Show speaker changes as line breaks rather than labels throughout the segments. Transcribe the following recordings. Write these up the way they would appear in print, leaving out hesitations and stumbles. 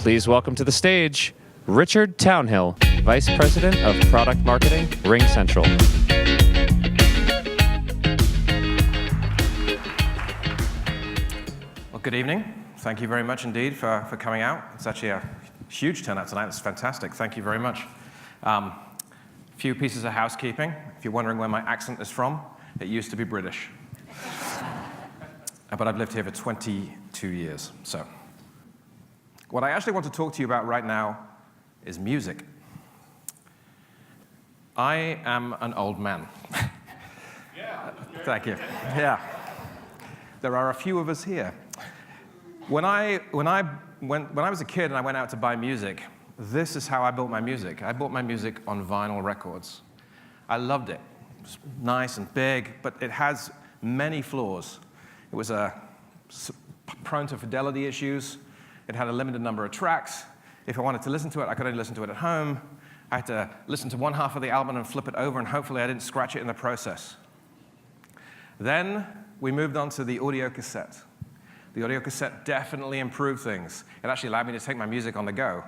Please welcome to the stage, Richard Townhill, Vice President of Product Marketing, RingCentral.
Well, good evening. Thank you very much indeed for coming out. It's actually a huge turnout tonight. It's fantastic. Thank you very much. Few pieces of housekeeping. If you're wondering where my accent is from, it used to be British. But I've lived here for 22 years. So, what I actually want to talk to you about right now is music. I am an old man.
Yeah.
Thank you. Yeah. There are a few of us here. When I was a kid and I went out to buy music, this is how I built my music. I bought my music on vinyl records. I loved it. It was nice and big, but it has many flaws. It was prone to fidelity issues. It had a limited number of tracks. If I wanted to listen to it, I could only listen to it at home. I had to listen to one half of the album and flip it over, and hopefully I didn't scratch it in the process. Then we moved on to the audio cassette. The audio cassette definitely improved things. It actually allowed me to take my music on the go,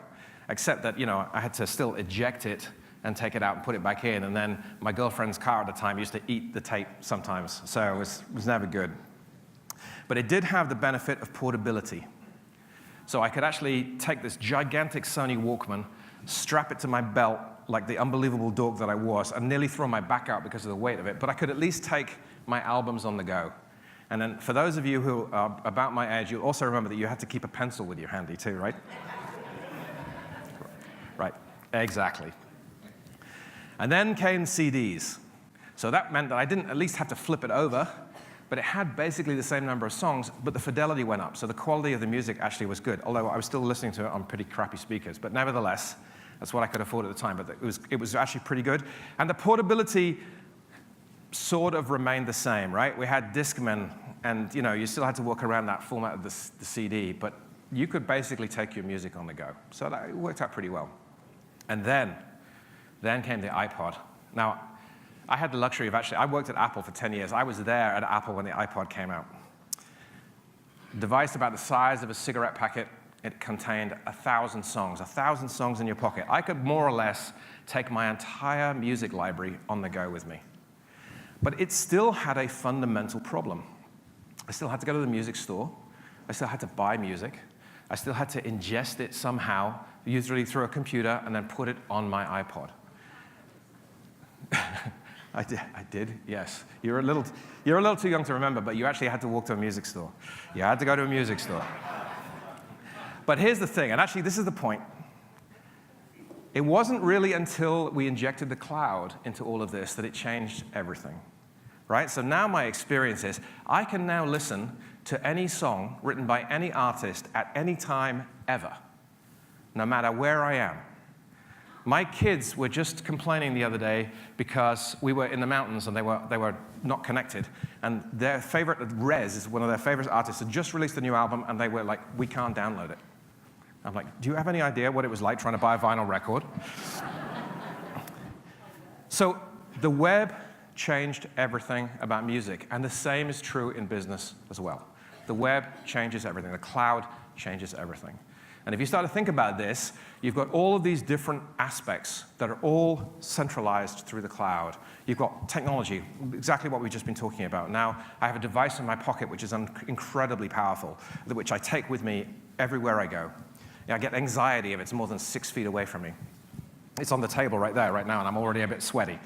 except that, I had to still eject it and take it out and put it back in, and then my girlfriend's car at the time used to eat the tape sometimes, so it was never good. But it did have the benefit of portability. So I could actually take this gigantic Sony Walkman, strap it to my belt like the unbelievable dork that I was, and nearly throw my back out because of the weight of it, but I could at least take my albums on the go. And then for those of you who are about my age, you'll also remember that you had to keep a pencil with you handy too, right? Right, exactly. And then came CDs. So that meant that I didn't at least have to flip it over, but it had basically the same number of songs, but the fidelity went up. So the quality of the music actually was good, although I was still listening to it on pretty crappy speakers. But nevertheless, that's what I could afford at the time, but it was actually pretty good. And the portability sort of remained the same, right? We had Discman, and you still had to work around that format of the CD, but you could basically take your music on the go. So that worked out pretty well. And then came the iPod. Now, I had the luxury of I worked at Apple for 10 years. I was there at Apple when the iPod came out. A device about the size of a cigarette packet. It contained 1,000 songs. 1,000 songs in your pocket. I could more or less take my entire music library on the go with me. But it still had a fundamental problem. I still had to go to the music store. I still had to buy music. I still had to ingest it somehow, usually through a computer, and then put it on my iPod. I did, yes. You're a little too young to remember, but you actually had to walk to a music store. You had to go to a music store. But here's the thing, and actually this is the point. It wasn't really until we injected the cloud into all of this that it changed everything, right? So now my experience is I can now listen to any song written by any artist at any time ever, no matter where I am. My kids were just complaining the other day because we were in the mountains and they were not connected. And their favorite, Rez, is one of their favorite artists, had just released a new album, and they were like, we can't download it. I'm like, do you have any idea what it was like trying to buy a vinyl record? So the web changed everything about music, and the same is true in business as well. The web changes everything. The cloud changes everything. And if you start to think about this, you've got all of these different aspects that are all centralized through the cloud. You've got technology, exactly what we've just been talking about. Now, I have a device in my pocket which is incredibly powerful, which I take with me everywhere I go. I get anxiety if it's more than 6 feet away from me. It's on the table right there, right now, and I'm already a bit sweaty.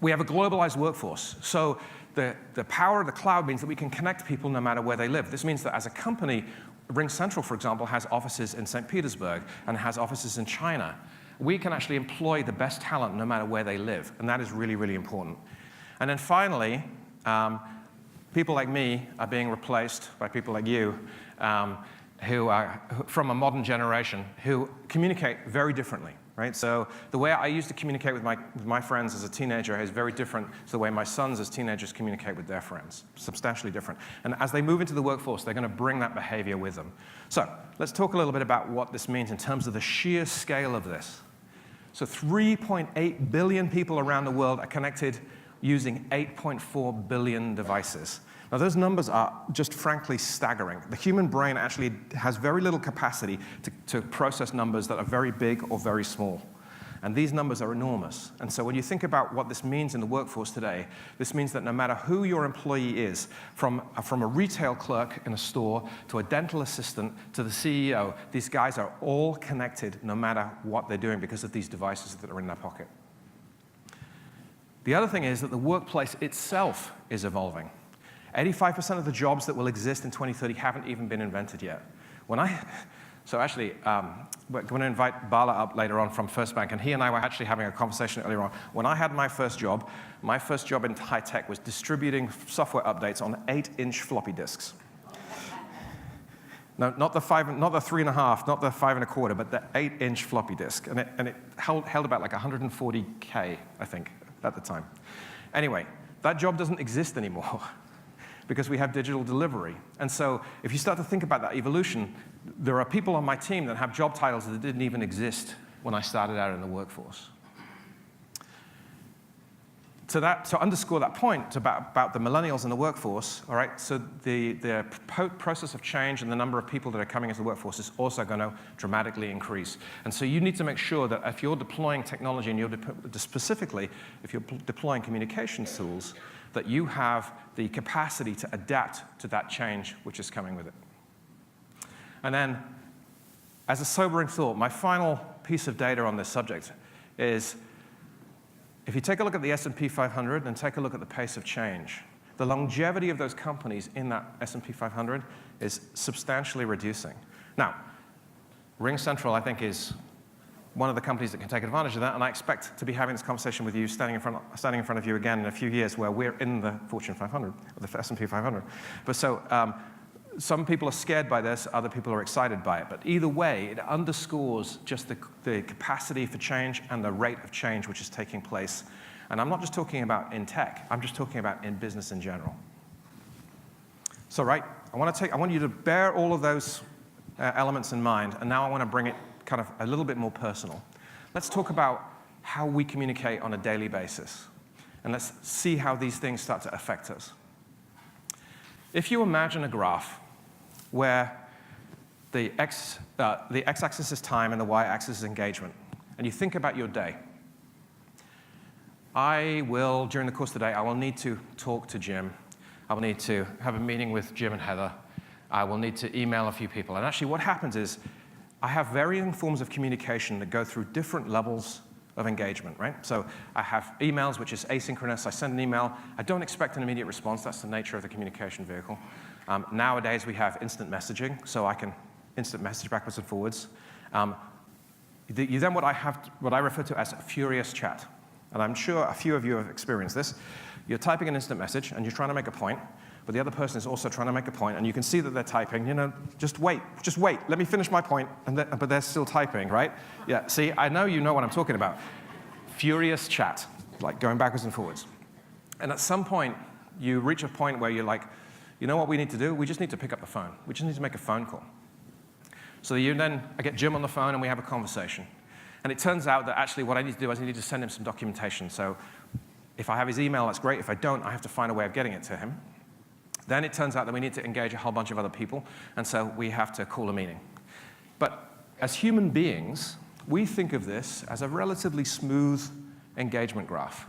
We have a globalized workforce. So the power of the cloud means that we can connect people no matter where they live. This means that as a company, RingCentral, for example, has offices in St. Petersburg and has offices in China. We can actually employ the best talent no matter where they live, and that is really, really important. And then finally, people like me are being replaced by people like you, who are from a modern generation, who communicate very differently, right? So the way I used to communicate with my friends as a teenager is very different to the way my sons as teenagers communicate with their friends, substantially different. And as they move into the workforce, they're going to bring that behavior with them. So let's talk a little bit about what this means in terms of the sheer scale of this. So 3.8 billion people around the world are connected using 8.4 billion devices. Now, those numbers are just frankly staggering. The human brain actually has very little capacity to process numbers that are very big or very small. And these numbers are enormous. And so when you think about what this means in the workforce today, this means that no matter who your employee is, from a retail clerk in a store to a dental assistant to the CEO, these guys are all connected no matter what they're doing because of these devices that are in their pocket. The other thing is that the workplace itself is evolving. 85% of the jobs that will exist in 2030 haven't even been invented yet. So actually, we're going to invite Bala up later on from First Bank, and he and I were actually having a conversation earlier on. When I had my first job in high tech was distributing software updates on 8-inch floppy disks. No, not the 3.5, not the 5 1/4, but the 8-inch floppy disk, and it held about like 140K, I think, at the time. Anyway, that job doesn't exist anymore. Because we have digital delivery. And so if you start to think about that evolution, there are people on my team that have job titles that didn't even exist when I started out in the workforce. To underscore that point about the millennials in the workforce, all right, so the process of change and the number of people that are coming into the workforce is also going to dramatically increase. And so you need to make sure that if you're deploying technology, and you're specifically, if you're deploying communication tools, that you have the capacity to adapt to that change which is coming with it. And then, as a sobering thought, my final piece of data on this subject is, if you take a look at the S&P 500 and take a look at the pace of change, the longevity of those companies in that S&P 500 is substantially reducing. Now, RingCentral, I think, is one of the companies that can take advantage of that, and I expect to be having this conversation with you, standing in front of you again in a few years, where we're in the Fortune 500, or the S&P 500. But so, some people are scared by this, other people are excited by it. But either way, it underscores just the capacity for change and the rate of change which is taking place. And I'm not just talking about in tech, I'm just talking about in business in general. So, right, I want you to bear all of those elements in mind, and now I want to bring it kind of a little bit more personal. Let's talk about how we communicate on a daily basis, and let's see how these things start to affect us. If you imagine a graph where the x-axis is time and the y-axis is engagement, and you think about your day, during the course of the day, I will need to talk to Jim. I will need to have a meeting with Jim and Heather. I will need to email a few people. And actually what happens is, I have varying forms of communication that go through different levels of engagement, right? So I have emails, which is asynchronous. I send an email. I don't expect an immediate response. That's the nature of the communication vehicle. Nowadays, we have instant messaging, so I can instant message backwards and forwards. Then what I refer to as furious chat. And I'm sure a few of you have experienced this. You're typing an instant message, and you're trying to make a point, but the other person is also trying to make a point, and you can see that they're typing, just wait, let me finish my point, but they're still typing, right? Yeah, see, I know you know what I'm talking about. Furious chat, like going backwards and forwards. And at some point, you reach a point where you're like, you know what we need to do? We just need to pick up the phone. We just need to make a phone call. So I get Jim on the phone, and we have a conversation. And it turns out that actually what I need to do is I need to send him some documentation. So if I have his email, that's great. If I don't, I have to find a way of getting it to him. Then it turns out that we need to engage a whole bunch of other people, and so we have to call a meeting. But as human beings, we think of this as a relatively smooth engagement graph.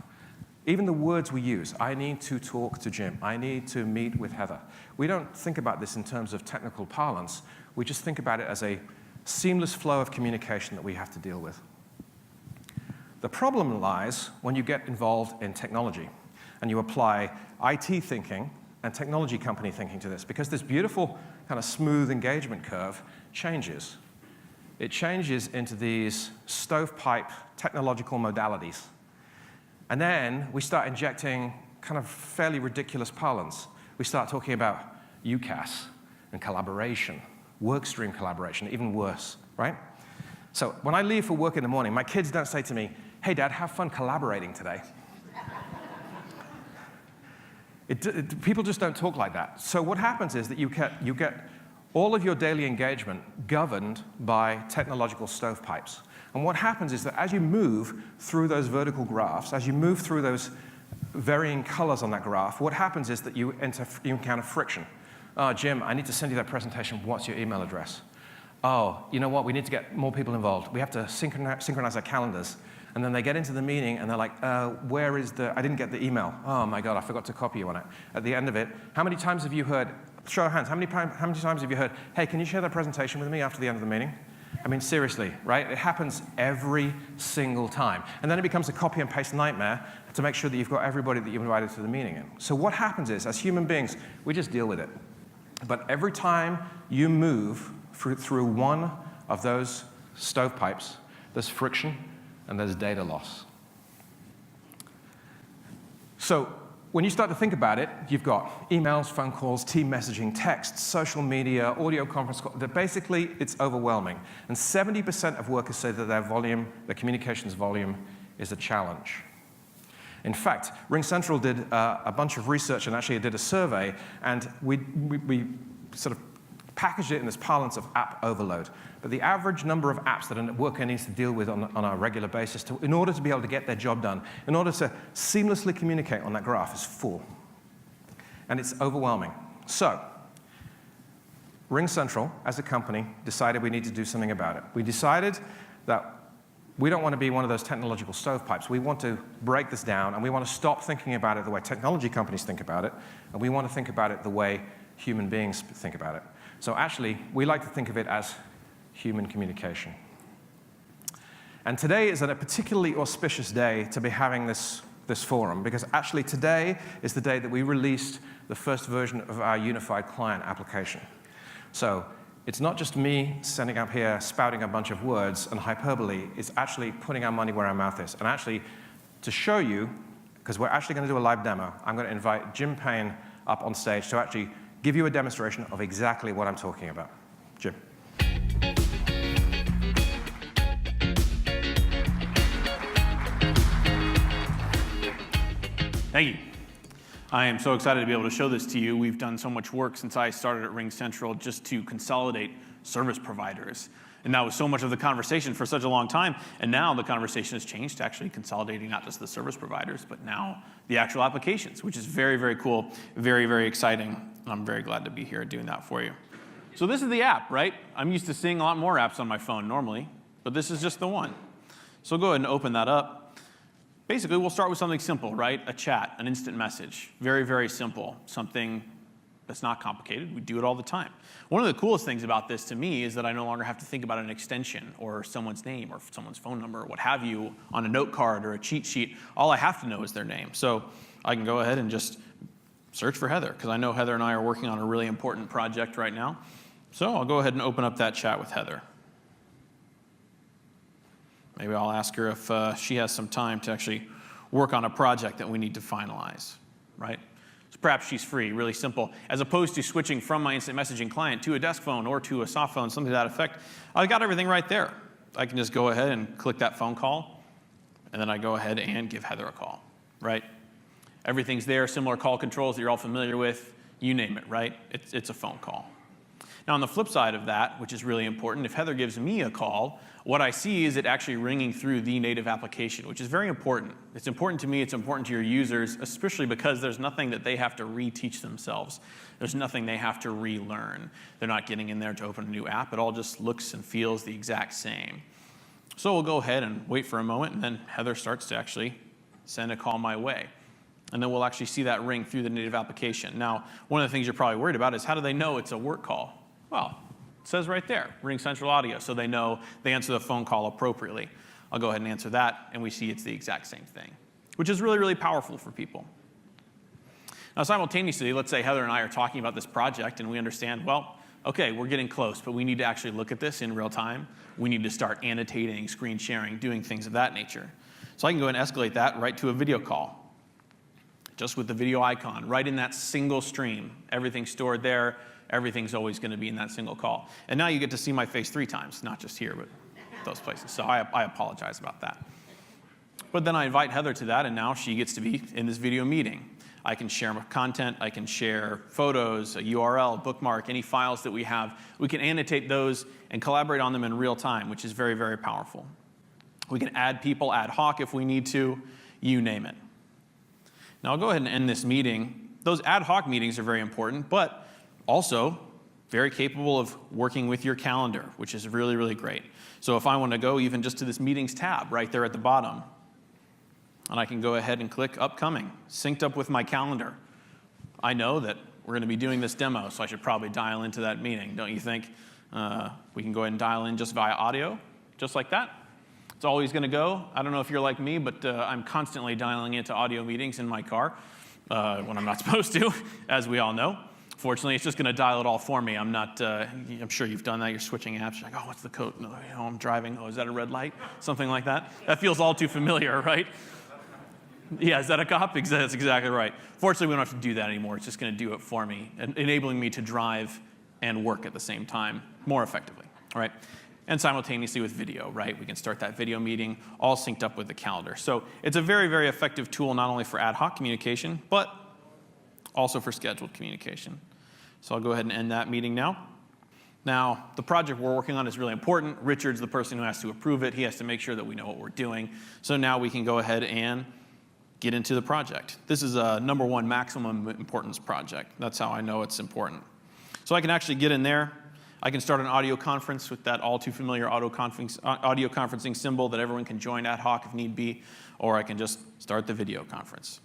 Even the words we use, I need to talk to Jim, I need to meet with Heather. We don't think about this in terms of technical parlance. We just think about it as a seamless flow of communication that we have to deal with. The problem lies when you get involved in technology and you apply IT thinking and technology company thinking to this, because this beautiful kind of smooth engagement curve changes. It changes into these stovepipe technological modalities. And then we start injecting kind of fairly ridiculous parlance. We start talking about UCAS and collaboration, workstream collaboration, even worse, right? So when I leave for work in the morning, my kids don't say to me, hey, Dad, have fun collaborating today. People just don't talk like that. So what happens is that you get all of your daily engagement governed by technological stovepipes. And what happens is that as you move through those vertical graphs, as you move through those varying colors on that graph, what happens is that you encounter friction. Oh, Jim, I need to send you that presentation. What's your email address? Oh, you know what? We need to get more people involved. We have to synchronize our calendars. And then they get into the meeting, and they're like, where is I didn't get the email. Oh, my God, I forgot to copy you on it. At the end of it, how many times have you heard, show of hands, how many times have you heard, hey, can you share that presentation with me after the end of the meeting? I mean, seriously, right? It happens every single time. And then it becomes a copy and paste nightmare to make sure that you've got everybody that you've invited to the meeting in. So what happens is, as human beings, we just deal with it. But every time you move through one of those stovepipes, there's friction and there's data loss. So when you start to think about it, you've got emails, phone calls, team messaging, text, social media, audio conference calls. Basically, it's overwhelming. And 70% of workers say that their communications volume is a challenge. In fact, RingCentral did a bunch of research and actually did a survey, and we sort of packaged it in this parlance of app overload. But the average number of apps that a worker needs to deal with on a regular basis in order to be able to get their job done, in order to seamlessly communicate on that graph is 4. And it's overwhelming. So, RingCentral, as a company, decided we need to do something about it. We decided that we don't want to be one of those technological stovepipes. We want to break this down, and we want to stop thinking about it the way technology companies think about it, and we want to think about it the way human beings think about it. So actually, we like to think of it as human communication. And today is a particularly auspicious day to be having this forum, because actually today is the day that we released the first version of our unified client application. So it's not just me standing up here spouting a bunch of words and hyperbole, it's actually putting our money where our mouth is. And actually, to show you, because we're actually going to do a live demo, I'm going to invite Jim Payne up on stage to actually give you a demonstration of exactly what I'm talking about. Jim.
Thank you. I am so excited to be able to show this to you. We've done so much work since I started at RingCentral just to consolidate service providers. And that was so much of the conversation for such a long time. And now the conversation has changed to actually consolidating not just the service providers, but now the actual applications, which is very, very cool, very, very exciting. I'm very glad to be here doing that for you. So this is the app, right? I'm used to seeing a lot more apps on my phone normally, but this is just the one. So go ahead and open that up. Basically, we'll start with something simple, right? A chat, an instant message. Very, very simple. Something that's not complicated. We do it all the time. One of the coolest things about this to me is that I no longer have to think about an extension or someone's name or someone's phone number or what have you on a note card or a cheat sheet. All I have to know is their name. So I can go ahead and just search for Heather, because I know Heather and I are working on a really important project right now. So I'll go ahead and open up that chat with Heather. Maybe I'll ask her if she has some time to actually work on a project that we need to finalize, right? So perhaps she's free, really simple. As opposed to switching from my instant messaging client to a desk phone or to a soft phone, something to that effect, I've got everything right there. I can just go ahead and click that phone call, and then I go ahead and give Heather a call, right? Everything's there, similar call controls that you're all familiar with, you name it, right? It's a phone call. Now, on the flip side of that, which is really important, if Heather gives me a call, what I see is it actually ringing through the native application, which is very important. It's important to me, it's important to your users, especially because there's nothing that they have to reteach themselves. There's nothing they have to relearn. They're not getting in there to open a new app. It all just looks and feels the exact same. So we'll go ahead and wait for a moment, and then Heather starts to actually send a call my way. And then we'll actually see that ring through the native application. Now, one of the things you're probably worried about is how do they know it's a work call? Well, it says right there, RingCentral Audio, so they know they answer the phone call appropriately. I'll go ahead and answer that, and we see it's the exact same thing, which is really, really powerful for people. Now, simultaneously, let's say Heather and I are talking about this project, and we understand, well, okay, we're getting close, but we need to actually look at this in real time. We need to start annotating, screen sharing, doing things of that nature. So I can go ahead and escalate that right to a video call, just with the video icon, right in that single stream. Everything's stored there. Everything's always going to be in that single call. And now you get to see my face 3 times, not just here, but those places. So I apologize about that. But then I invite Heather to that, and now she gets to be in this video meeting. I can share content. I can share photos, a URL, bookmark, any files that we have. We can annotate those and collaborate on them in real time, which is very, very powerful. We can add people ad hoc if we need to, you name it. Now I'll go ahead and end this meeting. Those ad hoc meetings are very important, but also very capable of working with your calendar, which is really, really great. So if I want to go even just to this meetings tab right there at the bottom, and I can go ahead and click upcoming, synced up with my calendar. I know that we're going to be doing this demo, so I should probably dial into that meeting, don't you think? We can go ahead and dial in just via audio, just like that. It's always going to go. I don't know if you're like me, but I'm constantly dialing into audio meetings in my car when I'm not supposed to, as we all know. Fortunately, it's just going to dial it all for me. I'm sure you've done that. You're switching apps. You're like, oh, what's the code? No, I'm driving. Oh, is that a red light? Something like that. That feels all too familiar, right? Yeah, is that a cop? That's exactly right. Fortunately, we don't have to do that anymore. It's just going to do it for me, enabling me to drive and work at the same time more effectively, all right? And simultaneously with video, right? We can start that video meeting all synced up with the calendar. So it's a very, very effective tool not only for ad hoc communication, but also for scheduled communication. So I'll go ahead and end that meeting now. Now, the project we're working on is really important. Richard's the person who has to approve it. He has to make sure that we know what we're doing. So now we can go ahead and get into the project. This is a _1 maximum importance project. That's how I know it's important. So I can actually get in there. I can start an audio conference with that all too familiar audio conferencing symbol that everyone can join ad hoc if need be, or I can just start the video conference.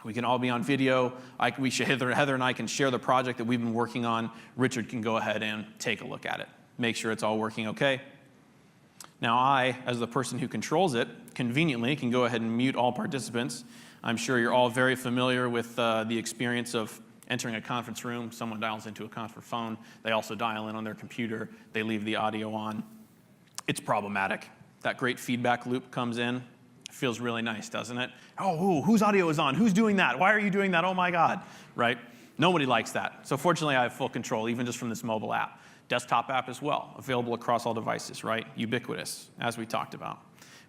We can all be on video. Heather and I can share the project that we've been working on. Richard can go ahead and take a look at it, make sure it's all working okay. Now I, as the person who controls it, conveniently can go ahead and mute all participants. I'm sure you're all very familiar with the experience of entering a conference room. Someone dials into a conference phone. They also dial in on their computer. They leave the audio on. It's problematic. That great feedback loop comes in. Feels really nice, doesn't it? Oh, whose audio is on? Who's doing that? Why are you doing that? Oh my God, right? Nobody likes that. So fortunately, I have full control, even just from this mobile app. Desktop app as well, available across all devices, right? Ubiquitous, as we talked about.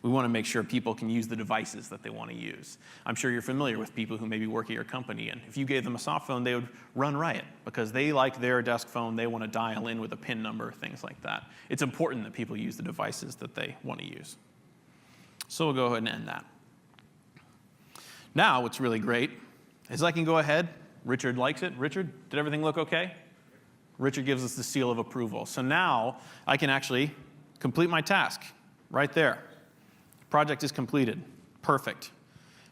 We want to make sure people can use the devices that they want to use. I'm sure you're familiar with people who maybe work at your company, and if you gave them a soft phone, they would run riot because they like their desk phone. They want to dial in with a PIN number, things like that. It's important that people use the devices that they want to use. So we'll go ahead and end that. Now, what's really great is I can go ahead. Richard likes it. Richard, did everything look okay? Richard gives us the seal of approval. So now I can actually complete my task right there. Project is completed. Perfect.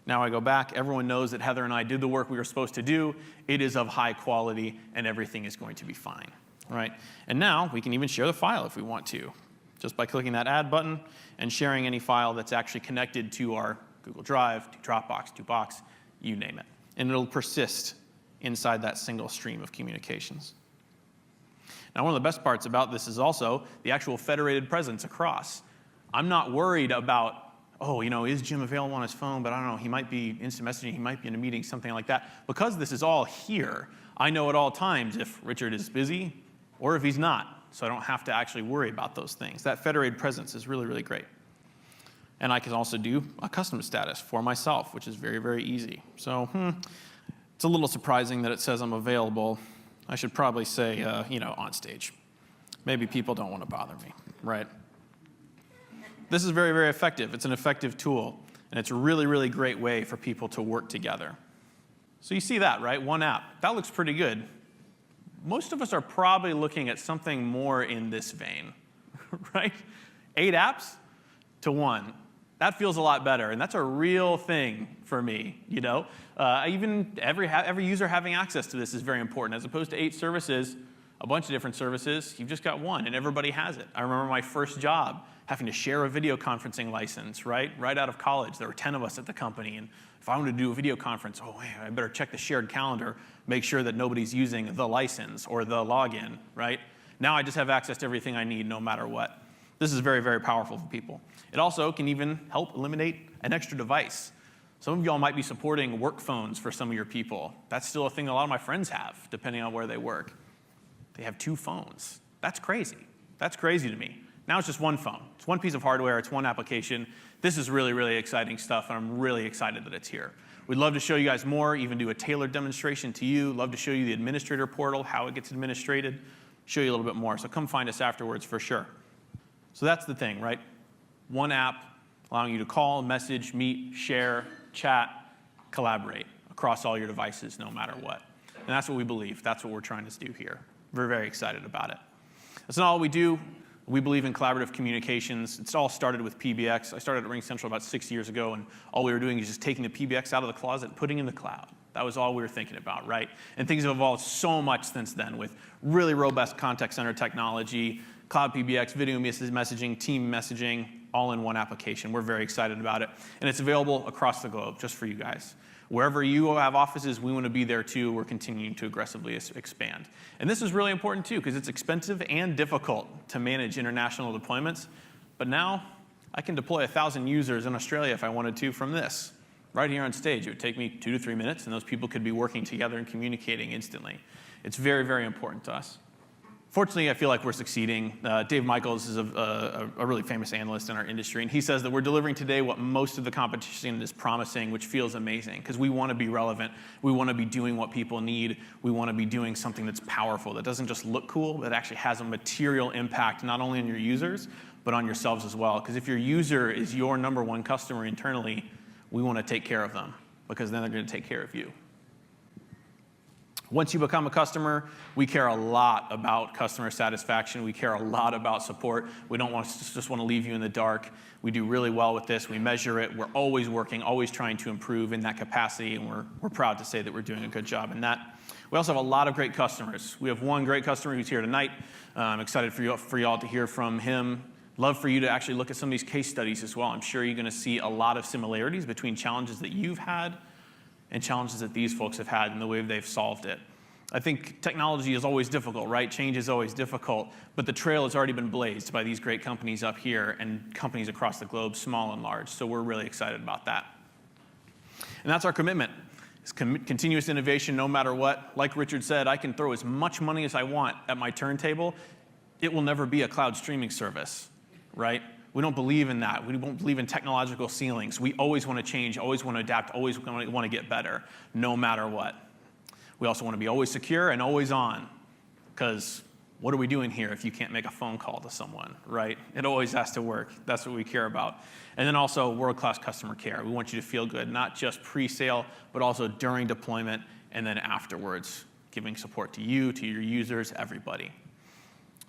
Now I go back. Everyone knows that Heather and I did the work we were supposed to do. It is of high quality, and everything is going to be fine. Right? And now we can even share the file if we want to, just by clicking that Add button and sharing any file that's actually connected to our Google Drive, to Dropbox, to Box, you name it. And it'll persist inside that single stream of communications. Now, one of the best parts about this is also the actual federated presence across. I'm not worried about, oh, is Jim available on his phone? But I don't know, he might be instant messaging, he might be in a meeting, something like that. Because this is all here, I know at all times if Richard is busy or if he's not. So I don't have to actually worry about those things. That federated presence is really, really great. And I can also do a custom status for myself, which is very, very easy. So it's a little surprising that it says I'm available. I should probably say, on stage. Maybe people don't want to bother me, right? This is very, very effective. It's an effective tool, and it's a really, really great way for people to work together. So you see that, right? One app. That looks pretty good. Most of us are probably looking at something more in this vein, right? 8 apps to 1. That feels a lot better, and that's a real thing for me, Even every user having access to this is very important. As opposed to 8 services, a bunch of different services, you've just got one, and everybody has it. I remember my first job having to share a video conferencing license, right? Right out of college, there were 10 of us at the company, and if I wanted to do a video conference, I better check the shared calendar, make sure that nobody's using the license or the login, right? Now I just have access to everything I need no matter what. This is very, very powerful for people. It also can even help eliminate an extra device. Some of y'all might be supporting work phones for some of your people. That's still a thing a lot of my friends have, depending on where they work. They have 2 phones. That's crazy. That's crazy to me. Now it's just one phone. It's one piece of hardware. It's one application. This is really, really exciting stuff, and I'm really excited that it's here. We'd love to show you guys more, even do a tailored demonstration to you. Love to show you the administrator portal, how it gets administrated, show you a little bit more. So come find us afterwards for sure. So that's the thing, right? One app allowing you to call, message, meet, share, chat, collaborate across all your devices no matter what. And that's what we believe. That's what we're trying to do here. We're very excited about it. That's not all we do. We believe in collaborative communications. It's all started with PBX. I started at RingCentral about 6 years ago, and all we were doing is just taking the PBX out of the closet and putting it in the cloud. That was all we were thinking about, right? And things have evolved so much since then with really robust contact center technology, cloud PBX, video messaging, team messaging, all in one application. We're very excited about it. And it's available across the globe just for you guys. Wherever you have offices, we want to be there too. We're continuing to aggressively expand. And this is really important too, because it's expensive and difficult to manage international deployments. But now I can deploy 1,000 users in Australia if I wanted to from this. Right here on stage, it would take me 2 to 3 minutes, and those people could be working together and communicating instantly. It's very, very important to us. Fortunately, I feel like we're succeeding. Dave Michaels is a really famous analyst in our industry, and he says that we're delivering today what most of the competition is promising, which feels amazing, because we want to be relevant. We want to be doing what people need. We want to be doing something that's powerful, that doesn't just look cool, but actually has a material impact, not only on your users, but on yourselves as well. Because if your user is your #1 customer internally, we want to take care of them, because then they're going to take care of you. Once you become a customer, we care a lot about customer satisfaction. We care a lot about support. We don't just want to leave you in the dark. We do really well with this. We measure it. We're always working, always trying to improve in that capacity, and we're proud to say that we're doing a good job in that. We also have a lot of great customers. We have one great customer who's here tonight. I'm excited for y'all to hear from him. Love for you to actually look at some of these case studies as well. I'm sure you're going to see a lot of similarities between challenges that you've had and challenges that these folks have had and the way they've solved it. I think technology is always difficult, right? Change is always difficult, but the trail has already been blazed by these great companies up here and companies across the globe, small and large, so we're really excited about that. And that's our commitment. It's continuous innovation no matter what. Like Richard said, I can throw as much money as I want at my turntable. It will never be a cloud streaming service, right? We don't believe in that. We don't believe in technological ceilings. We always want to change, always want to adapt, always want to get better, no matter what. We also want to be always secure and always on, because what are we doing here if you can't make a phone call to someone, right? It always has to work. That's what we care about. And then also world-class customer care. We want you to feel good, not just pre-sale, but also during deployment and then afterwards, giving support to you, to your users, everybody.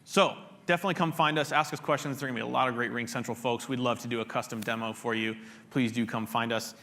So definitely come find us, ask us questions. There are going to be a lot of great RingCentral folks. We'd love to do a custom demo for you. Please do come find us.